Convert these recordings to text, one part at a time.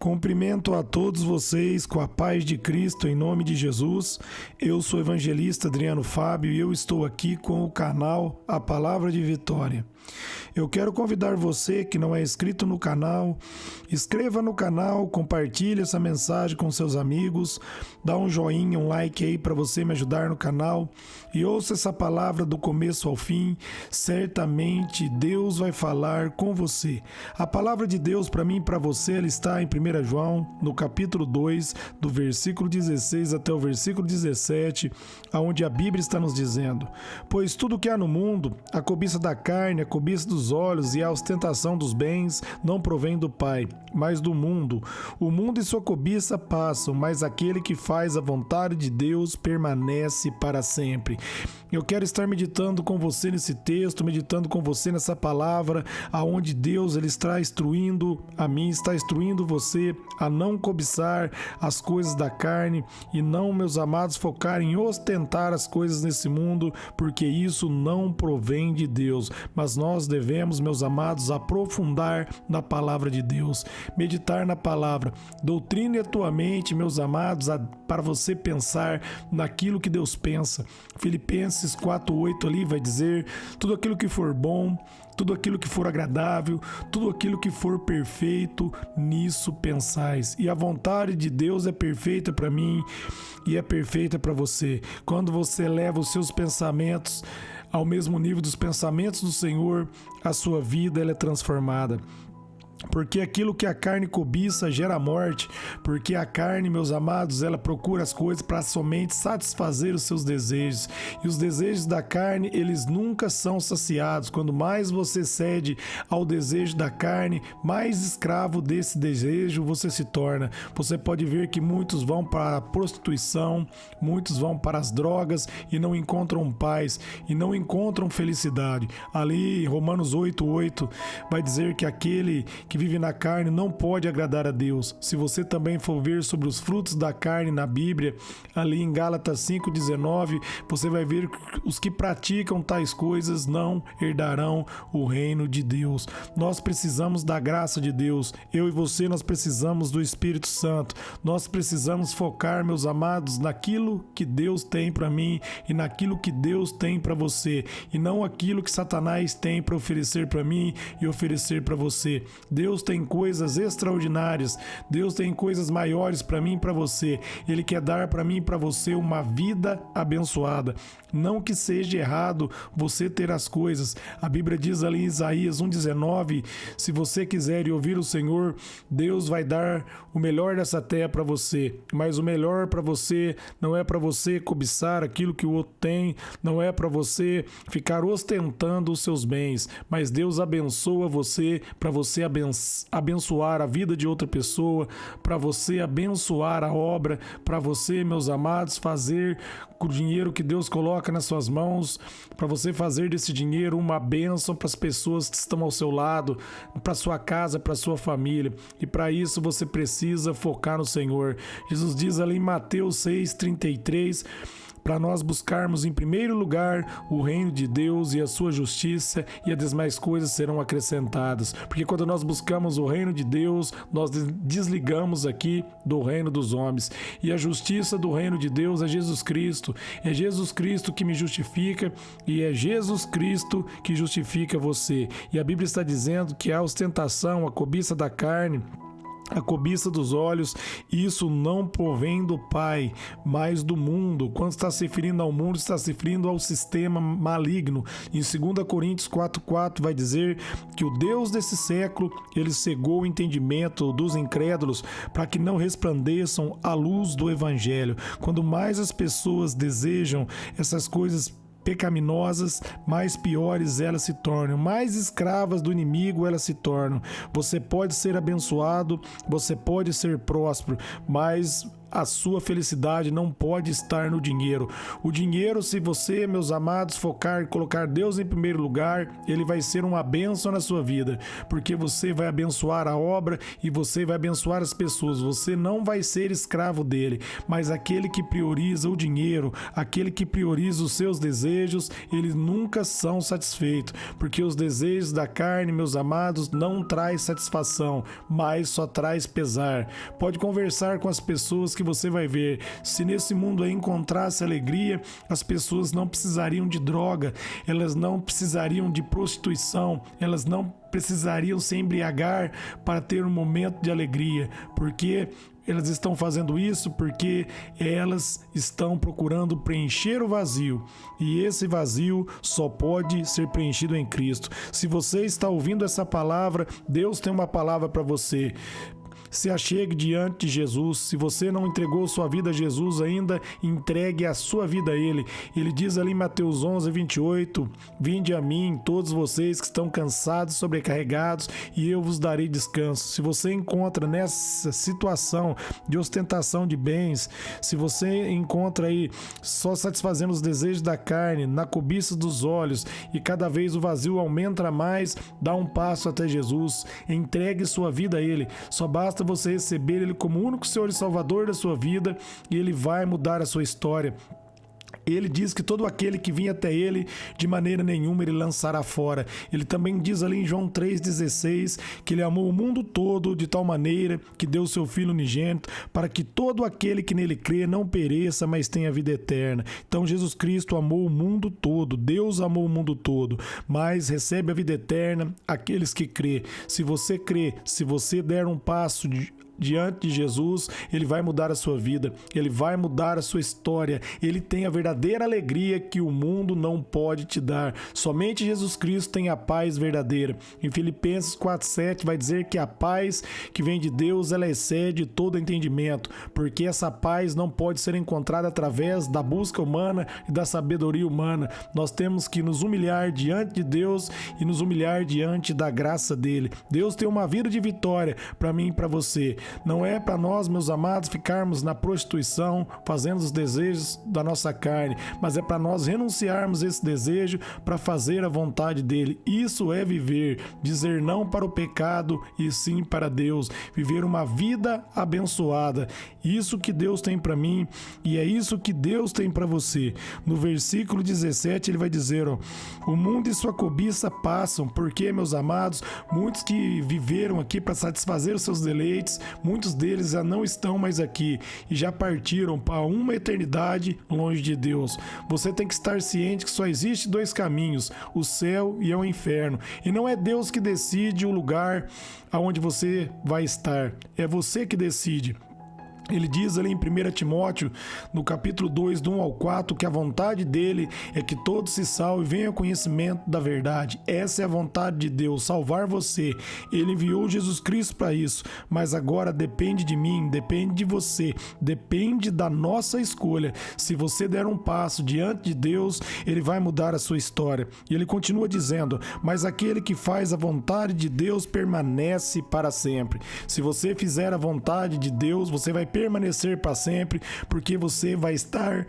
Cumprimento a todos vocês com a paz de Cristo em nome de Jesus. Eu sou o evangelista Adriano Fábio e eu estou aqui com o canal A Palavra de Vitória. Eu quero convidar você que não é inscrito no canal, inscreva no canal, compartilhe essa mensagem com seus amigos, dá um joinha, um like aí para você me ajudar no canal e ouça essa palavra do começo ao fim. Certamente Deus vai falar com você. A palavra de Deus para mim e para você, ela está em 1 João, no capítulo 2, do versículo 16 até o versículo 17, onde a Bíblia está nos dizendo: pois tudo que há no mundo, a cobiça da carne, a cobiça dos olhos e a ostentação dos bens, não provém do Pai, mas do mundo. O mundo e sua cobiça passam, mas aquele que faz a vontade de Deus permanece para sempre. Eu quero estar meditando com você nesse texto, meditando com você nessa palavra, aonde Deus ele está instruindo a mim, está instruindo você a não cobiçar as coisas da carne e não, meus amados, focar em ostentar as coisas nesse mundo, porque isso não provém de Deus. Mas nós devemos, meus amados, aprofundar na palavra de Deus, meditar na palavra. Doutrine a tua mente, meus amados, para você pensar naquilo que Deus pensa. Filipenses 4:8 ali vai dizer: tudo aquilo que for bom, tudo aquilo que for agradável, tudo aquilo que for perfeito, nisso pensais. E a vontade de Deus é perfeita para mim e é perfeita para você. Quando você leva os seus pensamentos ao mesmo nível dos pensamentos do Senhor, a sua vida ela é transformada. Porque aquilo que a carne cobiça gera morte, porque a carne, meus amados, ela procura as coisas para somente satisfazer os seus desejos, e os desejos da carne, eles nunca são saciados. Quando mais você cede ao desejo da carne, mais escravo desse desejo você se torna. Você pode ver que muitos vão para a prostituição, muitos vão para as drogas e não encontram paz, e não encontram felicidade. Ali em Romanos 8:8 vai dizer que aquele que vive na carne não pode agradar a Deus. Se você também for ver sobre os frutos da carne na Bíblia, ali em Gálatas 5:19, você vai ver que os que praticam tais coisas não herdarão o reino de Deus. Nós precisamos da graça de Deus. Eu e você, nós precisamos do Espírito Santo. Nós precisamos focar, meus amados, naquilo que Deus tem para mim e naquilo que Deus tem para você, e não aquilo que Satanás tem para oferecer para mim e oferecer para você. Deus tem coisas extraordinárias, Deus tem coisas maiores para mim e para você. Ele quer dar para mim e para você uma vida abençoada. Não que seja errado você ter as coisas. A Bíblia diz ali em Isaías 1:19, se você quiser ouvir o Senhor, Deus vai dar o melhor dessa terra para você. Mas o melhor para você não é para você cobiçar aquilo que o outro tem, não é para você ficar ostentando os seus bens, mas Deus abençoa você para você abençoar a vida de outra pessoa, para você abençoar a obra, para você, meus amados, fazer com o dinheiro que Deus coloca nas suas mãos, para você fazer desse dinheiro uma bênção para as pessoas que estão ao seu lado, para sua casa, para sua família. E para isso você precisa focar no Senhor. Jesus diz ali em Mateus 6:33, para nós buscarmos em primeiro lugar o reino de Deus e a sua justiça, e as demais coisas serão acrescentadas. Porque quando nós buscamos o reino de Deus, nós desligamos aqui do reino dos homens. E a justiça do reino de Deus é Jesus Cristo. É Jesus Cristo que me justifica e é Jesus Cristo que justifica você. E a Bíblia está dizendo que a ostentação, a cobiça da carne, a cobiça dos olhos, isso não provém do Pai, mas do mundo. Quando está se referindo ao mundo, está se referindo ao sistema maligno. Em 2 Coríntios 4:4 vai dizer que o Deus desse século, ele cegou o entendimento dos incrédulos para que não resplandeçam a luz do Evangelho. Quando mais as pessoas desejam essas coisas pecaminosas, mais piores elas se tornam, mais escravas do inimigo elas se tornam. Você pode ser abençoado, você pode ser próspero, mas A sua felicidade não pode estar no dinheiro. O dinheiro, se você, meus amados, focar e colocar Deus em primeiro lugar, ele vai ser uma bênção na sua vida, porque você vai abençoar a obra e você vai abençoar as pessoas. Você não vai ser escravo dele, mas aquele que prioriza o dinheiro, aquele que prioriza os seus desejos, eles nunca são satisfeitos, porque os desejos da carne, meus amados, não traz satisfação, mas só traz pesar. Pode conversar com as pessoas que você vai ver. Se nesse mundo aí encontrasse alegria, as pessoas não precisariam de droga, elas não precisariam de prostituição, elas não precisariam se embriagar para ter um momento de alegria, porque elas estão fazendo isso porque elas estão procurando preencher o vazio, e esse vazio só pode ser preenchido em Cristo. Se você está ouvindo essa palavra, Deus tem uma palavra para você. Se achegue diante de Jesus. Se você não entregou sua vida a Jesus ainda, entregue a sua vida a Ele. Ele diz ali em Mateus 11:28, vinde a mim, todos vocês que estão cansados e sobrecarregados, e eu vos darei descanso. Se você encontra nessa situação de ostentação de bens, se você encontra aí só satisfazendo os desejos da carne, na cobiça dos olhos, e cada vez o vazio aumenta mais, dá um passo até Jesus, entregue sua vida a Ele. Só basta você receber Ele como o único Senhor e Salvador da sua vida, e Ele vai mudar a sua história. Ele diz que todo aquele que vinha até ele, de maneira nenhuma ele lançará fora. Ele também diz ali em João 3,16 que ele amou o mundo todo de tal maneira que deu o seu Filho unigênito, para que todo aquele que nele crê não pereça, mas tenha vida eterna. Então Jesus Cristo amou o mundo todo, Deus amou o mundo todo, mas recebe a vida eterna aqueles que crê. Se você crê, se você der um passo diante de Jesus, Ele vai mudar a sua vida, Ele vai mudar a sua história. Ele tem a verdadeira alegria que o mundo não pode te dar. Somente Jesus Cristo tem a paz verdadeira. Em Filipenses 4,7 vai dizer que a paz que vem de Deus, ela excede todo entendimento, porque essa paz não pode ser encontrada através da busca humana e da sabedoria humana. Nós temos que nos humilhar diante de Deus e nos humilhar diante da graça dele. Deus tem uma vida de vitória para mim e para você. Não é para nós, meus amados, ficarmos na prostituição, fazendo os desejos da nossa carne, mas é para nós renunciarmos esse desejo para fazer a vontade dele. Isso é viver, dizer não para o pecado e sim para Deus, viver uma vida abençoada. Isso que Deus tem para mim e é isso que Deus tem para você. No versículo 17 ele vai dizer, o mundo e sua cobiça passam, porque, meus amados, muitos que viveram aqui para satisfazer os seus deleites, muitos deles já não estão mais aqui e já partiram para uma eternidade longe de Deus. Você tem que estar ciente que só existe dois caminhos, o céu e o inferno. E não é Deus que decide o lugar aonde você vai estar, é você que decide. Ele diz ali em 1 Timóteo, no capítulo 2, do 1 ao 4, que a vontade dele é que todos se salvem e venham ao conhecimento da verdade. Essa é a vontade de Deus, salvar você. Ele enviou Jesus Cristo para isso, mas agora depende de mim, depende de você, depende da nossa escolha. Se você der um passo diante de Deus, ele vai mudar a sua história. E ele continua dizendo, mas aquele que faz a vontade de Deus permanece para sempre. Se você fizer a vontade de Deus, você vai permanecer para sempre, porque você vai estar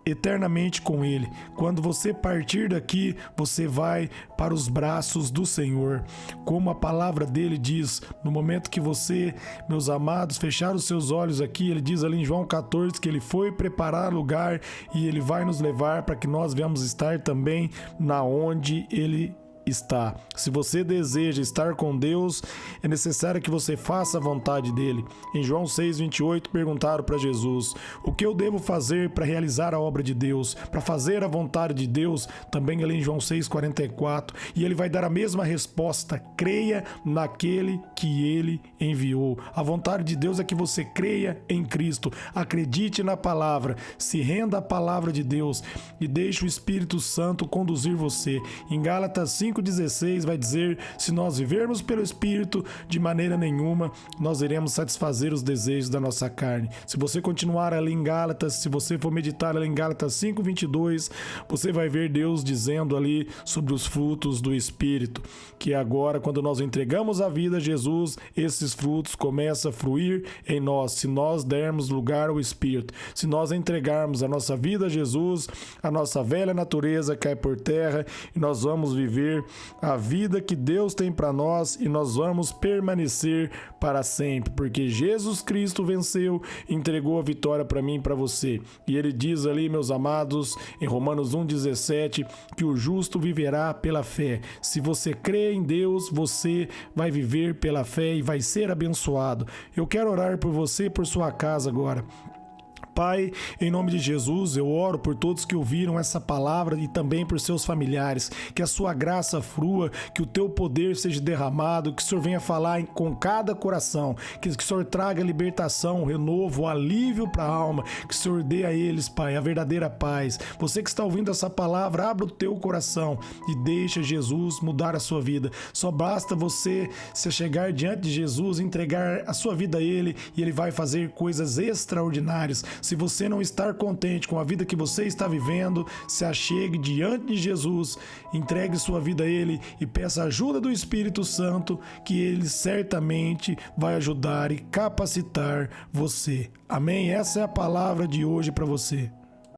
eternamente com Ele. Quando você partir daqui, você vai para os braços do Senhor. Como a palavra dele diz, no momento que você, meus amados, fechar os seus olhos aqui, ele diz ali em João 14 que ele foi preparar lugar e ele vai nos levar para que nós venhamos estar também na onde ele está. Se você deseja estar com Deus, é necessário que você faça a vontade dele. Em João 6,28 perguntaram para Jesus, o que eu devo fazer para realizar a obra de Deus, para fazer a vontade de Deus? Também ali em João 6,44, e ele vai dar a mesma resposta, creia naquele que ele enviou. A vontade de Deus é que você creia em Cristo, acredite na palavra, se renda à palavra de Deus e deixe o Espírito Santo conduzir você. Em Gálatas 5, 5,16 vai dizer: se nós vivermos pelo Espírito, de maneira nenhuma nós iremos satisfazer os desejos da nossa carne. Se você continuar ali em Gálatas, se você for meditar ali em Gálatas 5,22, você vai ver Deus dizendo ali sobre os frutos do Espírito, que agora, quando nós entregamos a vida a Jesus, esses frutos começam a fluir em nós, se nós dermos lugar ao Espírito. Se nós entregarmos a nossa vida a Jesus, a nossa velha natureza cai por terra e nós vamos viver a vida que Deus tem para nós e nós vamos permanecer para sempre, porque Jesus Cristo venceu e entregou a vitória para mim e para você. E ele diz ali, meus amados, em Romanos 1,17, que o justo viverá pela fé. Se você crê em Deus, você vai viver pela fé e vai ser abençoado. Eu quero orar por você e por sua casa agora. Pai, em nome de Jesus, eu oro por todos que ouviram essa palavra e também por seus familiares, que a sua graça flua, que o teu poder seja derramado, que o Senhor venha falar com cada coração, que o Senhor traga libertação, renovo, alívio para a alma, que o Senhor dê a eles, Pai, a verdadeira paz. Você que está ouvindo essa palavra, abra o teu coração e deixa Jesus mudar a sua vida. Só basta você se chegar diante de Jesus, entregar a sua vida a Ele e Ele vai fazer coisas extraordinárias. Se você não estar contente com a vida que você está vivendo, se achegue diante de Jesus, entregue sua vida a Ele e peça a ajuda do Espírito Santo, que Ele certamente vai ajudar e capacitar você. Amém? Essa é a palavra de hoje para você.